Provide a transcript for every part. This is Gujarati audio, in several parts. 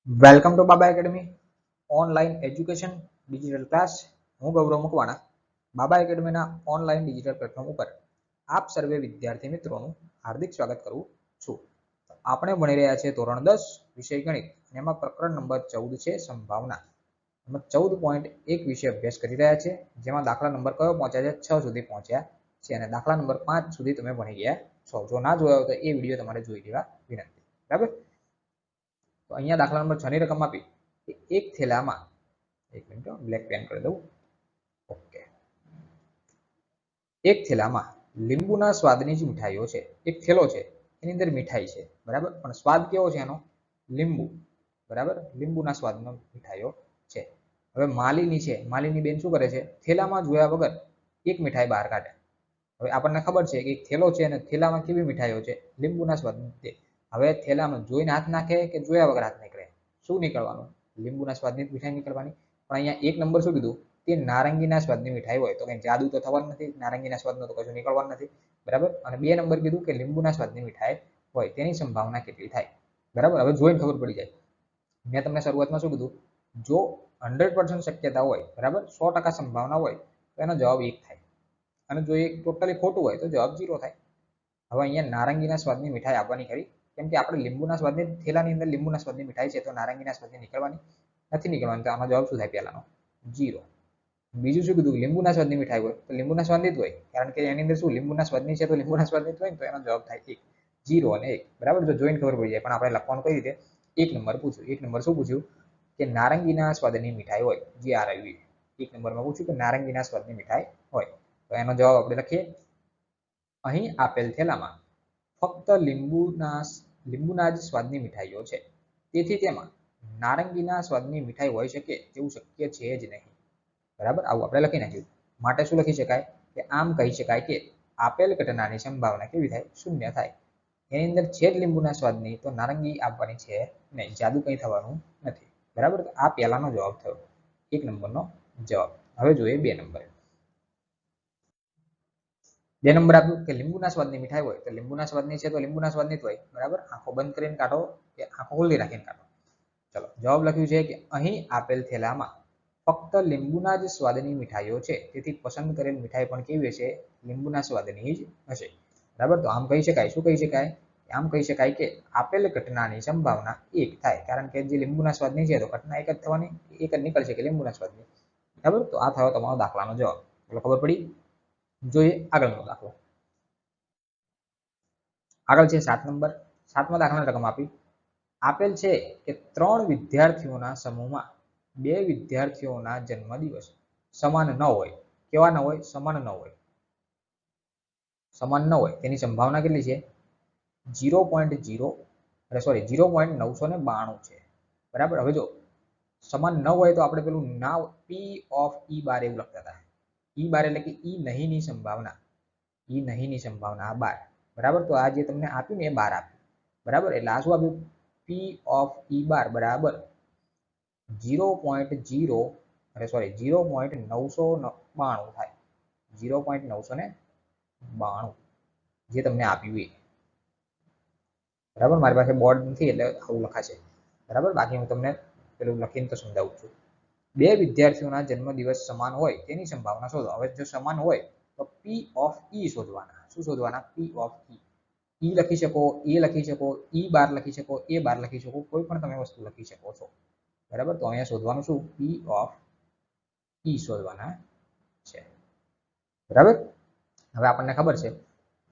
Welcome to Baba academy online education digital class. હું ગૌરવ મકવાણા બાબા એકેડમીના ઓનલાઈન ડિજિટલ પ્લેટફોર્મ ઉપર આપ સર્વે વિદ્યાર્થી મિત્રોનું હાર્દિક સ્વાગત કરું છું. આપણે ભણી રહ્યા છીએ ધોરણ 10 વિષય ગણિત. એમાં પ્રકરણ નંબર 14 છે સંભાવના. એમાં 14.1 વિશે અભ્યાસ કરી રહ્યા છે, જેમાં દાખલા નંબર કયો પહોંચ્યા છે? 6 સુધી પહોંચ્યા છે અને દાખલા નંબર 5 સુધી તમે ભણી ગયા છો. જો ના જોયો તો એ વિડીયો તમારે જોઈ લેવા વિનંતી. બરાબર, તો અહીંયા દાખલા નંબર 6 ની રકમ આપી કે એક થેલામાં, એક મિનિટ બ્લેક પેન કરી દઉં. ઓકે, એક થેલામાં લીંબુના સ્વાદની જ મીઠાઈઓ છે. એક થેલો છે, એની અંદર મીઠાઈ છે, બરાબર, પણ સ્વાદ કેવો છે એનો? લીંબુ, બરાબર, લીંબુના સ્વાદનો મીઠાઈઓ છે. હવે માલીની છે, માલીની બેન શું કરે છે? થેલામાં જોયા વગર એક મીઠાઈ બહાર કાઢે. હવે આપણને ખબર છે કે એક થેલો છે અને થેલામાં કેવી મીઠાઈઓ છે? લીંબુના સ્વાદની. હવે થેલામાં જોઈને હાથ નાખે કે જોયા વગર હાથ નીકળે? શું નીકળવાનું? લીંબુના સ્વાદની મીઠાઈ નીકળવાની. પણ અહીંયા એક નંબર શું કીધું? કે નારંગીના સ્વાદની મીઠાઈ હોય તો કઈ જાદુ તો થવાનું નથી, નારંગીના સ્વાદનો તો કશું નીકળવાનું નથી, બરાબર. અને 2 નંબર કીધું કે લીંબુના સ્વાદની મીઠાઈ હોય તેની સંભાવના કેટલી થાય? બરાબર, હવે જોઈને ખબર પડી જાય. મેં તમને શરૂઆતમાં શું કીધું? જો 100% શક્યતા હોય, બરાબર, 100% સંભાવના હોય તો એનો જવાબ 1 થાય, અને જો એ ટોટલી ખોટું હોય તો જવાબ 0 થાય. હવે અહીંયા નારંગીના સ્વાદની મીઠાઈ આપવાની ખરી, કેમ કે આપણે લીંબુના સ્વાદની, થેલાની અંદર લીંબુના સ્વાદની મીઠાઈ છે, તો નારંગીના સ્વાદની નીકળવાની નથી નીકળવાની, તો આનો જવાબ શું થાય? પહેલાનો 0. બીજું શું કીધું? લીંબુના સ્વાદની મીઠાઈ હોય તો લીંબુના સ્વાદની જ હોય, કારણ કે એની અંદર શું લીંબુના સ્વાદની છે, તો લીંબુના સ્વાદની જ હોય ને, તો એનો જવાબ થાય 1. 0 અને 1, બરાબર. જો જોઈને ખબર પડી જાય. પણ આપણે લખવાનું કઈ રીતે? 1 નંબર પૂછ્યું. 1 નંબર શું પૂછ્યું? કે નારંગીના સ્વાદની મીઠાઈ હોય, જે આ રહ્યું. 1 નંબરમાં પૂછ્યું કે નારંગીના સ્વાદની મીઠાઈ હોય, તો એનો જવાબ આપણે લખીએ. અહીં આપેલ થેલામાં ફક્ત લીંબુના જ સ્વાદની મીઠાઈઓ છે, તેથી તેમાં નારંગીના સ્વાદની મીઠાઈ હોઈ શકે તેવું શક્ય છે જ નહીં. બરાબર, આવું આપણે લખી નાખ્યું. માટે શું લખી શકાય? કે આમ કહી શકાય કે આપેલ ઘટનાની સંભાવના કેવી થાય? 0 થાય. એની અંદર છે જ લીંબુના સ્વાદની, તો નારંગી આપવાની છે નહીં, જાદુ કંઈ થવાનું નથી. બરાબર, તો આ પહેલાનો જવાબ થયો, 1 નંબરનો જવાબ. હવે જોઈએ 2 નંબર. 2 નંબર આપ્યું કે લીંબુના સ્વાદની મીઠાઈ હોય તો લીંબુના સ્વાદની છે, તો લીંબુના સ્વાદની જ હોય, બરાબર. આંખો બંધ કરીને કાઢો કે આંખો ખુલ્લી રાખીને કાઢો. ચલો, જવાબ લખ્યું છે કે અહીં આપેલ થેલામાં ફક્ત લીંબુના જ સ્વાદની મીઠાઈઓ છે, તેથી પસંદ કરેલ મીઠાઈ પણ કેવી હશે? લીંબુના સ્વાદની જ હશે. બરાબર, તો આમ કહી શકાય. શું કહી શકાય? આમ કહી શકાય કે આપેલ ઘટનાની સંભાવના 1 થાય, કારણ કે જે લીંબુના સ્વાદની છે તો ઘટના 1 જ થવાની, 1 જ નીકળશે કે લીંબુના સ્વાદની. બરાબર, તો આ થયો તમારો દાખલાનો જવાબ. એટલે ખબર પડી. જોઈએ આગળનો દાખલો. આગળ છે 7 નંબર. 7મા દાખલાની રકમ આપી. આપેલ છે કે 3 વિદ્યાર્થીઓના સમૂહમાં 2 વિદ્યાર્થીઓના જન્મદિવસ સમાન ન હોય. કેવા ન હોય? સમાન ન હોય. સમાન ન હોય તેની સંભાવના કેટલી છે? 0.992 છે. બરાબર. હવે જો સમાન ન હોય તો આપણે પેલું નાવ પી ઓફ ઈ બાર એવું લખતા હતા. ઈ બાર એટલે કે ઈ નહીંની સંભાવના. ઈ નહીંની સંભાવના આ 12. બરાબર, તો આ જે તમને આપ્યું ને એ 12 આપ્યું. બરાબર, એટલે આ શું આપ્યું? પી ઓફ ઈ બાર બરાબર 0.992 થાય. 0.992 જે તમને આપ્યું એ. બરાબર, મારી પાસે બોર્ડ નથી એટલે આવું લખાશે. બરાબર, બાકી હું તમને પેલું લખીને તો સમજાવું છું. 2 વિદ્યાર્થીઓના જન્મદિવસ સમાન હોય તેની સંભાવના શોધો. હવે જો સમાન હોય તો પી ઓફ ઈ શોધવાના. શું શોધવાના? પી ઓફ ઈ. ઈ લખી શકો, એ લખી શકો, ઈ બાર લખી શકો, એ બાર લખી શકો, કોઈ પણ તમે વસ્તુ લખી શકો છો. બરાબર, તો અહીંયા શોધવાનું શું? પી ઓફ ઈ શોધવાના છે. બરાબર, હવે આપણને ખબર છે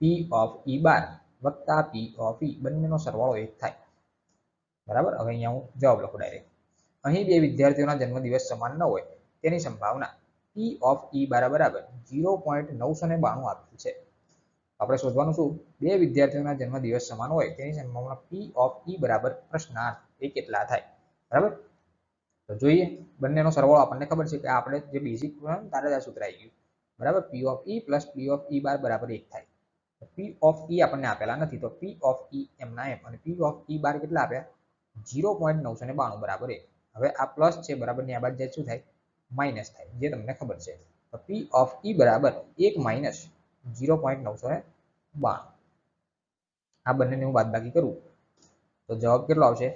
પી ઓફ ઈ બાર વત્તા પી ઓફ ઈ બંનેનો સરવાળો 1 થાય. બરાબર, હવે અહીંયા હું જવાબ લખું ડાયરેક્ટ. અહીં 2 વિદ્યાર્થીઓના જન્મદિવસ સમાન ન હોય તેની સંભાવના પી ઓફ ઈ બરાબર 0.992 આપેલ છે. આપણે શોધવાનું શું? 2 વિદ્યાર્થીઓના જન્મદિવસ સમાન હોય તેની સંભાવના પી ઓફ ઈ બરાબર પ્રશ્નાર્થ એ કેટલા થાય? બરાબર, તો જોઈએ. બંનેનો સરવાળો આપણને ખબર છે કે આપણે જે બેઝિક તારે જ સૂત્ર આવી ગયું. બરાબર, P of E plus P of E bar બરાબર 1 થાય. પી ઓફ ઈ આપણને આપેલા નથી, તો પી ઓફ ઈ એમના એમ, અને પી ઓફ ઈ બાર કેટલા આપ્યા? 0.992 બરાબર 1. હવે આ પ્લસ છે બરાબર ની આ બાદ જાય શું થાય? માઇનસ થાય, જે તમને ખબર છે. તો પી ઓફ ઈ બરાબર 1 માઇનસ 0.992. આ બંનેને હું બાદબાકી કરું તો જવાબ કેટલો આવશે?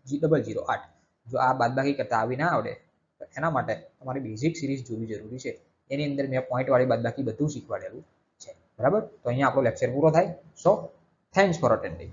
008. જો આ બાદબાકી કરતા આવી ના આવડે તો એના માટે તમારી બેઝિક સિરીઝ જોવી જરૂરી છે. એની અંદર મેં પોઈન્ટવાળી બાદબાકી બધું શીખવાડેલું છે. બરાબર, તો અહીંયા આપણો લેક્ચર પૂરો થાય. સો થેન્ક્સ ફોર અટેન્ડિંગ.